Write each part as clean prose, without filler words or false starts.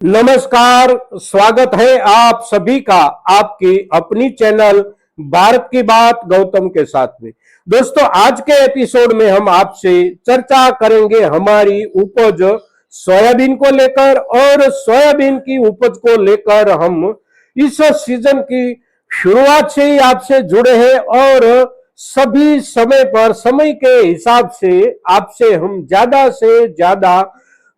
नमस्कार, स्वागत है आप सभी का आपकी अपनी चैनल भारत की बात गौतम के साथ में। दोस्तों, आज के एपिसोड में हम आपसे चर्चा करेंगे हमारी उपज सोयाबीन को लेकर, और सोयाबीन की उपज को लेकर हम इस सीजन की शुरुआत से ही आपसे जुड़े हैं और सभी समय पर समय के हिसाब से आपसे हम ज्यादा से ज्यादा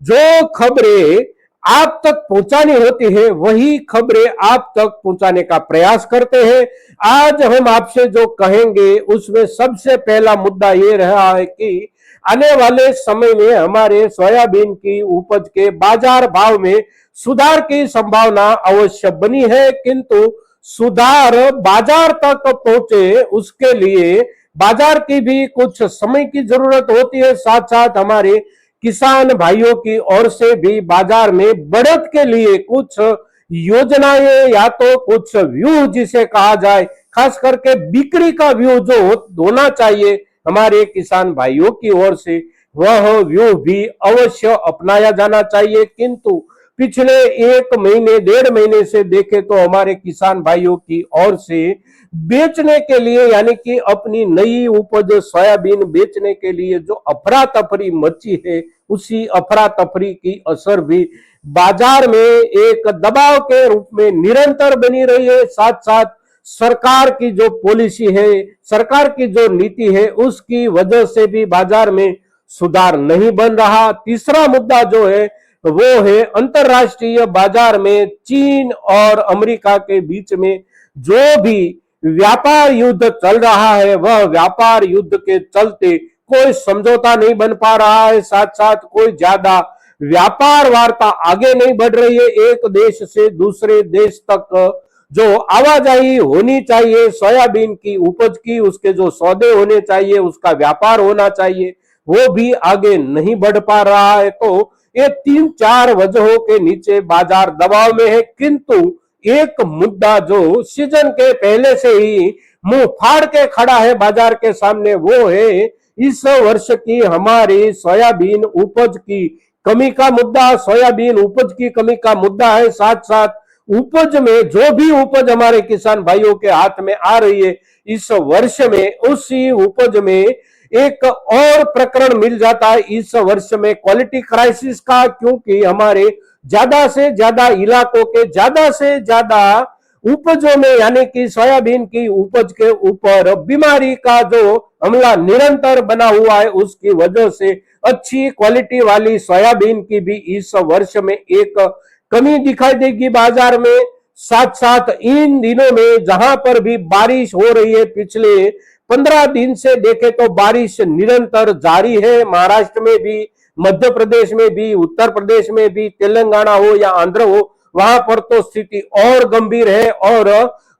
जो खबरें आप तक पहुंचानी होती है वही खबरें आप तक पहुंचाने का प्रयास करते हैं। आज हम आपसे जो कहेंगे उसमें सबसे पहला मुद्दा ये रहा है कि आने वाले समय में हमारे सोयाबीन की उपज के बाजार भाव में सुधार की संभावना अवश्य बनी है, किंतु सुधार बाजार तक पहुंचे उसके लिए बाजार की भी कुछ समय की जरूरत होती है। साथ साथ हमारे किसान भाइयों की ओर से भी बाजार में बढ़त के लिए कुछ योजनाएं या तो कुछ व्यू जिसे कहा जाए, खास करके बिक्री का व्यू जो होना चाहिए हमारे किसान भाइयों की ओर से, वह व्यू भी अवश्य अपनाया जाना चाहिए। किंतु पिछले एक महीने डेढ़ महीने से देखे तो हमारे किसान भाइयों की ओर से बेचने के लिए यानी कि अपनी नई उपज सोयाबीन बेचने के लिए जो अफरा तफरी मची है, उसी अफरा तफरी की असर भी बाजार में एक दबाव के रूप में निरंतर बनी रही है। साथ साथ सरकार की जो पॉलिसी है, सरकार की जो नीति है, उसकी वजह से भी बाजार में सुधार नहीं बन रहा। तीसरा मुद्दा जो है वो है अंतरराष्ट्रीय बाजार में चीन और अमेरिका के बीच में जो भी व्यापार युद्ध चल रहा है, वह व्यापार युद्ध के चलते कोई समझौता नहीं बन पा रहा है। साथ साथ कोई ज्यादा व्यापार वार्ता आगे नहीं बढ़ रही है। एक देश से दूसरे देश तक जो आवाजाही होनी चाहिए सोयाबीन की उपज की, उसके जो सौदे होने चाहिए, उसका व्यापार होना चाहिए, वो भी आगे नहीं बढ़ पा रहा है। तो ये 3-4 वजहों के नीचे बाजार दबाव में है। किंतु एक मुद्दा जो सीजन के पहले से ही मुंह फाड़ के खड़ा है बाजार के सामने, वो है इस वर्ष की हमारी सोयाबीन उपज की कमी का मुद्दा। सोयाबीन उपज की कमी का मुद्दा है। साथ साथ उपज में जो भी उपज हमारे किसान भाइयों के हाथ में आ रही है इस वर्ष में, उसी उपज में एक और प्रकरण मिल जाता है इस वर्ष में क्वालिटी क्राइसिस का, क्योंकि हमारे ज्यादा से ज्यादा इलाकों के ज्यादा से ज्यादा उपजों में यानी कि सोयाबीन की उपज के ऊपर बीमारी का जो हमला निरंतर बना हुआ है, उसकी वजह से अच्छी क्वालिटी वाली सोयाबीन की भी इस वर्ष में एक कमी दिखाई देगी बाजार में। साथ साथ इन दिनों में जहां पर भी बारिश हो रही है, पिछले 15 दिन से देखे तो बारिश निरंतर जारी है। महाराष्ट्र में भी, मध्य प्रदेश में भी, उत्तर प्रदेश में भी, तेलंगाना हो या आंध्र हो, वहां पर तो स्थिति और गंभीर है। और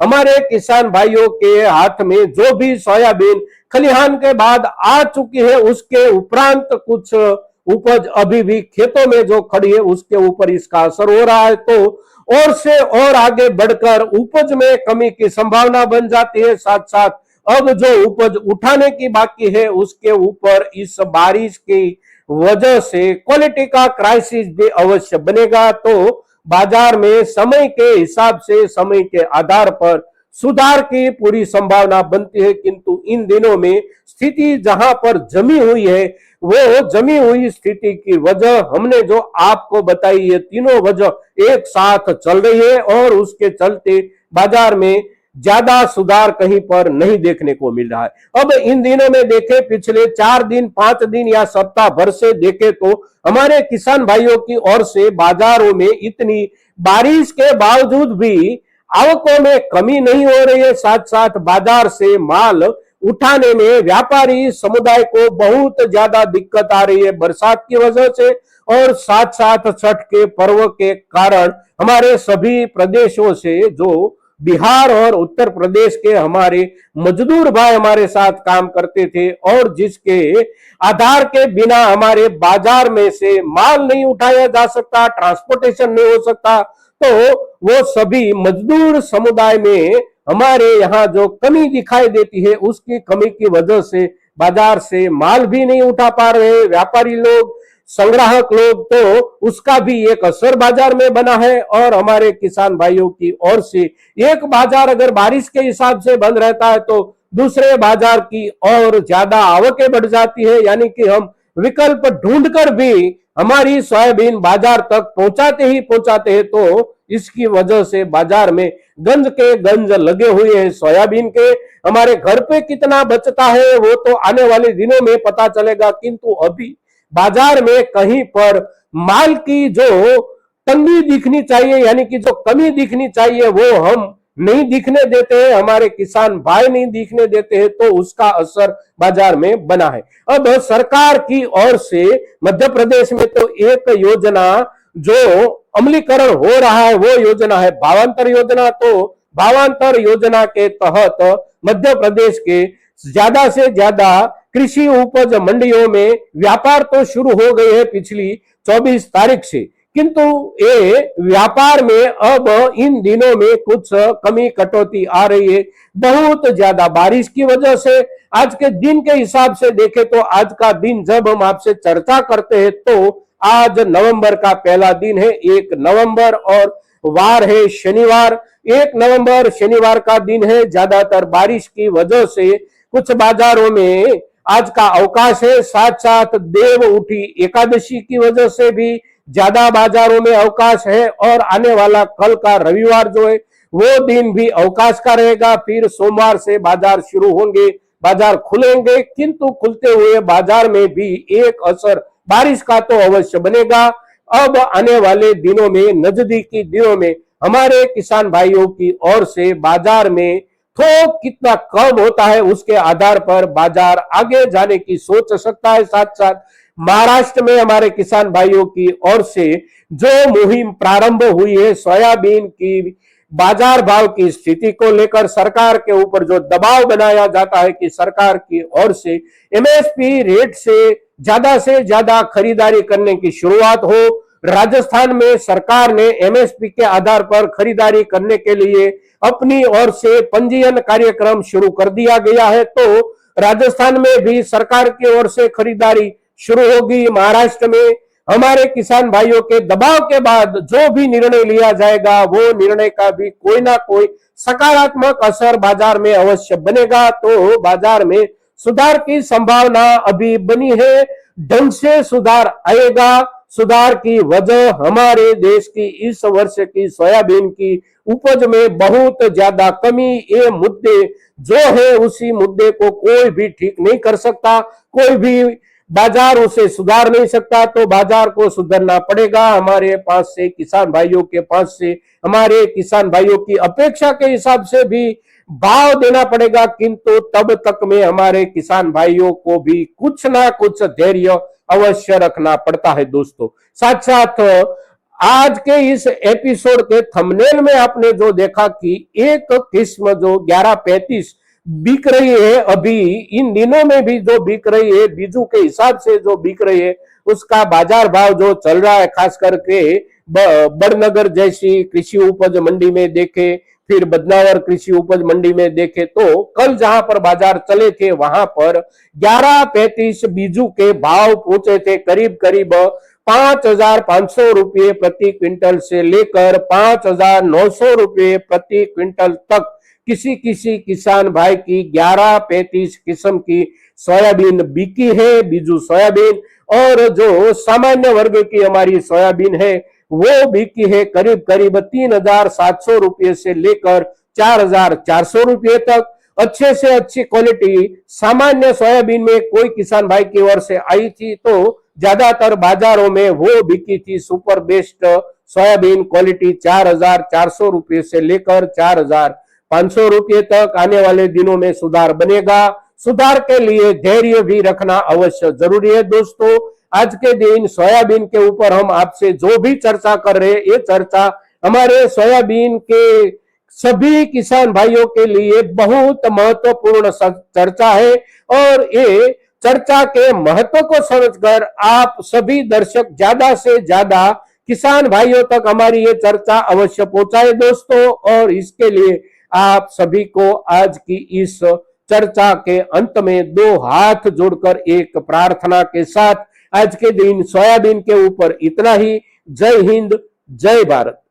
हमारे किसान भाइयों के हाथ में जो भी सोयाबीन खलिहान के बाद आ चुकी है, उसके उपरांत कुछ उपज अभी भी खेतों में जो खड़ी है उसके ऊपर इसका असर हो रहा है। तो और से और आगे बढ़कर उपज में कमी की संभावना बन जाती है। साथ साथ अब जो उपज उठाने की बाकी है उसके ऊपर इस बारिश की वजह से क्वालिटी का क्राइसिस भी अवश्य बनेगा। तो बाजार में समय के हिसाब से, समय के आधार पर सुधार की पूरी संभावना बनती है। किंतु इन दिनों में स्थिति जहां पर जमी हुई है, वो जमी हुई स्थिति की वजह हमने जो आपको बताई, ये तीनों वजह एक साथ चल रही है और उसके चलते बाजार में ज्यादा सुधार कहीं पर नहीं देखने को मिल रहा है। अब इन दिनों में देखे, पिछले 4 दिन 5 दिन या सप्ताह भर से देखे तो हमारे किसान भाइयों की ओर से बाजारों में इतनी बारिश के बावजूद भी आवकों में कमी नहीं हो रही है। साथ साथ बाजार से माल उठाने में व्यापारी समुदाय को बहुत ज्यादा दिक्कत आ रही है बरसात की वजह से, और साथ साथ छठ के पर्व के कारण हमारे सभी प्रदेशों से जो बिहार और उत्तर प्रदेश के हमारे मजदूर भाई हमारे साथ काम करते थे और जिसके आधार के बिना हमारे बाजार में से माल नहीं उठाया जा सकता, ट्रांसपोर्टेशन नहीं हो सकता, तो वो सभी मजदूर समुदाय में हमारे यहाँ जो कमी दिखाई देती है, उसकी कमी की वजह से बाजार से माल भी नहीं उठा पा रहे व्यापारी लोग। संग्राहक लोग, तो उसका भी एक असर बाजार में बना है। और हमारे किसान भाइयों की ओर से एक बाजार अगर बारिश के हिसाब से बंद रहता है तो दूसरे बाजार की और ज्यादा आवकें बढ़ जाती है, यानी कि हम विकल्प ढूंढकर भी हमारी सोयाबीन बाजार तक पहुंचाते हैं। तो इसकी वजह से बाजार में गंज के गंज लगे हुए हैं सोयाबीन के। हमारे घर पे कितना बचता है वो तो आने वाले दिनों में पता चलेगा, किंतु अभी बाजार में कहीं पर माल की जो तंगी दिखनी चाहिए, यानी कि जो कमी दिखनी चाहिए, वो हम नहीं दिखने देते हैं, हमारे किसान भाई नहीं दिखने देते हैं, तो उसका असर बाजार में बना है। अब सरकार की ओर से मध्य प्रदेश में तो एक योजना जो अमलीकरण हो रहा है वो योजना है भावांतर योजना। तो भावांतर योजना के तहत मध्य प्रदेश के ज्यादा से ज्यादा कृषि उपज मंडियों में व्यापार तो शुरू हो गए हैं पिछली 24 तारीख से, किंतु ये व्यापार में अब इन दिनों में कुछ कमी कटौती आ रही है। बहुत ज्यादा बारिश की वजह से आज के दिन के हिसाब से देखें तो आज का दिन जब हम आपसे चर्चा करते हैं तो आज नवंबर का पहला दिन है, 1 नवंबर, और वार है शनिवार। 1 नवंबर शनिवार का दिन है। ज्यादातर बारिश की वजह से कुछ बाजारों में आज का अवकाश है, साथ साथ देव उठी एकादशी की वजह से भी ज्यादा बाजारों में अवकाश है। और आने वाला कल का रविवार जो है वो दिन भी अवकाश का रहेगा। फिर सोमवार से बाजार शुरू होंगे, बाजार खुलेंगे, किंतु खुलते हुए बाजार में भी एक असर बारिश का तो अवश्य बनेगा। अब आने वाले दिनों में, नजदीकी दिनों में हमारे किसान भाइयों की ओर से बाजार में थोक कितना कम होता है उसके आधार पर बाजार आगे जाने की सोच सकता है। साथ साथ महाराष्ट्र में हमारे किसान भाइयों की ओर से जो मुहिम प्रारंभ हुई है सोयाबीन की बाजार भाव की स्थिति को लेकर, सरकार के ऊपर जो दबाव बनाया जाता है कि सरकार की ओर से एमएसपी रेट से ज्यादा खरीदारी करने की शुरुआत हो। राजस्थान में सरकार ने एमएसपी के आधार पर खरीदारी करने के लिए अपनी ओर से पंजीयन कार्यक्रम शुरू कर दिया गया है, तो राजस्थान में भी सरकार की ओर से खरीदारी शुरू होगी। महाराष्ट्र में हमारे किसान भाइयों के दबाव के बाद जो भी निर्णय लिया जाएगा वो निर्णय का भी कोई ना कोई सकारात्मक असर बाजार में अवश्य बनेगा। तो बाजार में सुधार की संभावना अभी बनी है, ढंग से सुधार आएगा। सुधार की वजह हमारे देश की इस वर्ष की सोयाबीन की उपज में बहुत ज्यादा कमी, ये मुद्दे जो है उसी मुद्दे को कोई भी ठीक नहीं कर सकता, कोई भी बाजार उसे सुधार नहीं सकता। तो बाजार को सुधरना पड़ेगा, हमारे पास से, किसान भाइयों के पास से, हमारे किसान भाइयों की अपेक्षा के हिसाब से भी भाव देना पड़ेगा, किंतु तब तक में हमारे किसान भाइयों को भी कुछ ना कुछ धैर्य अवश्य रखना पड़ता है। दोस्तों, साथ साथ आज के इस एपिसोड के थंबनेल में आपने जो देखा कि एक किस्म जो 1135 बिक रही है, अभी इन दिनों में भी जो बिक रही है, बीजू के हिसाब से जो बिक रही है, उसका बाजार भाव जो चल रहा है, खास करके बड़नगर जैसी कृषि उपज मंडी में देखे, फिर बदनावर कृषि उपज मंडी में देखे, तो कल जहां पर बाजार चले थे वहां पर 1135 बीजू के भाव पहुंचे थे, करीब करीब 5,500 रुपये प्रति क्विंटल से लेकर 5,900 रुपये प्रति क्विंटल तक किसी किसी किसान भाई की 1135 किस्म की सोयाबीन बिकी है, बीजू सोयाबीन। और जो सामान्य वर्ग की हमारी सोयाबीन है वो बिकी है करीब करीब 3,700 रुपये से लेकर 4,400 रुपये तक। अच्छे से अच्छी क्वालिटी सामान्य सोयाबीन में कोई किसान भाई की ओर से आई थी तो ज्यादातर बाजारों में वो बिकी थी सुपर बेस्ट सोयाबीन क्वालिटी 4,400 रुपये से लेकर 4,500 रुपये तक। आने वाले दिनों में सुधार बनेगा, सुधार के लिए धैर्य भी रखना अवश्य जरूरी है। दोस्तों, आज के दिन सोयाबीन के ऊपर हम आपसे जो भी चर्चा कर रहे हैं, ये चर्चा हमारे सोयाबीन के सभी किसान भाइयों के लिए बहुत महत्वपूर्ण चर्चा है। और ये चर्चा के महत्व को समझकर आप सभी दर्शक ज्यादा से ज्यादा किसान भाइयों तक हमारी ये चर्चा अवश्य पहुंचाए दोस्तों। और इसके लिए आप सभी को आज की इस चर्चा के अंत में दो हाथ जोड़कर एक प्रार्थना के साथ आज के दिन सोयाबीन के ऊपर इतना ही। जय हिंद, जय भारत।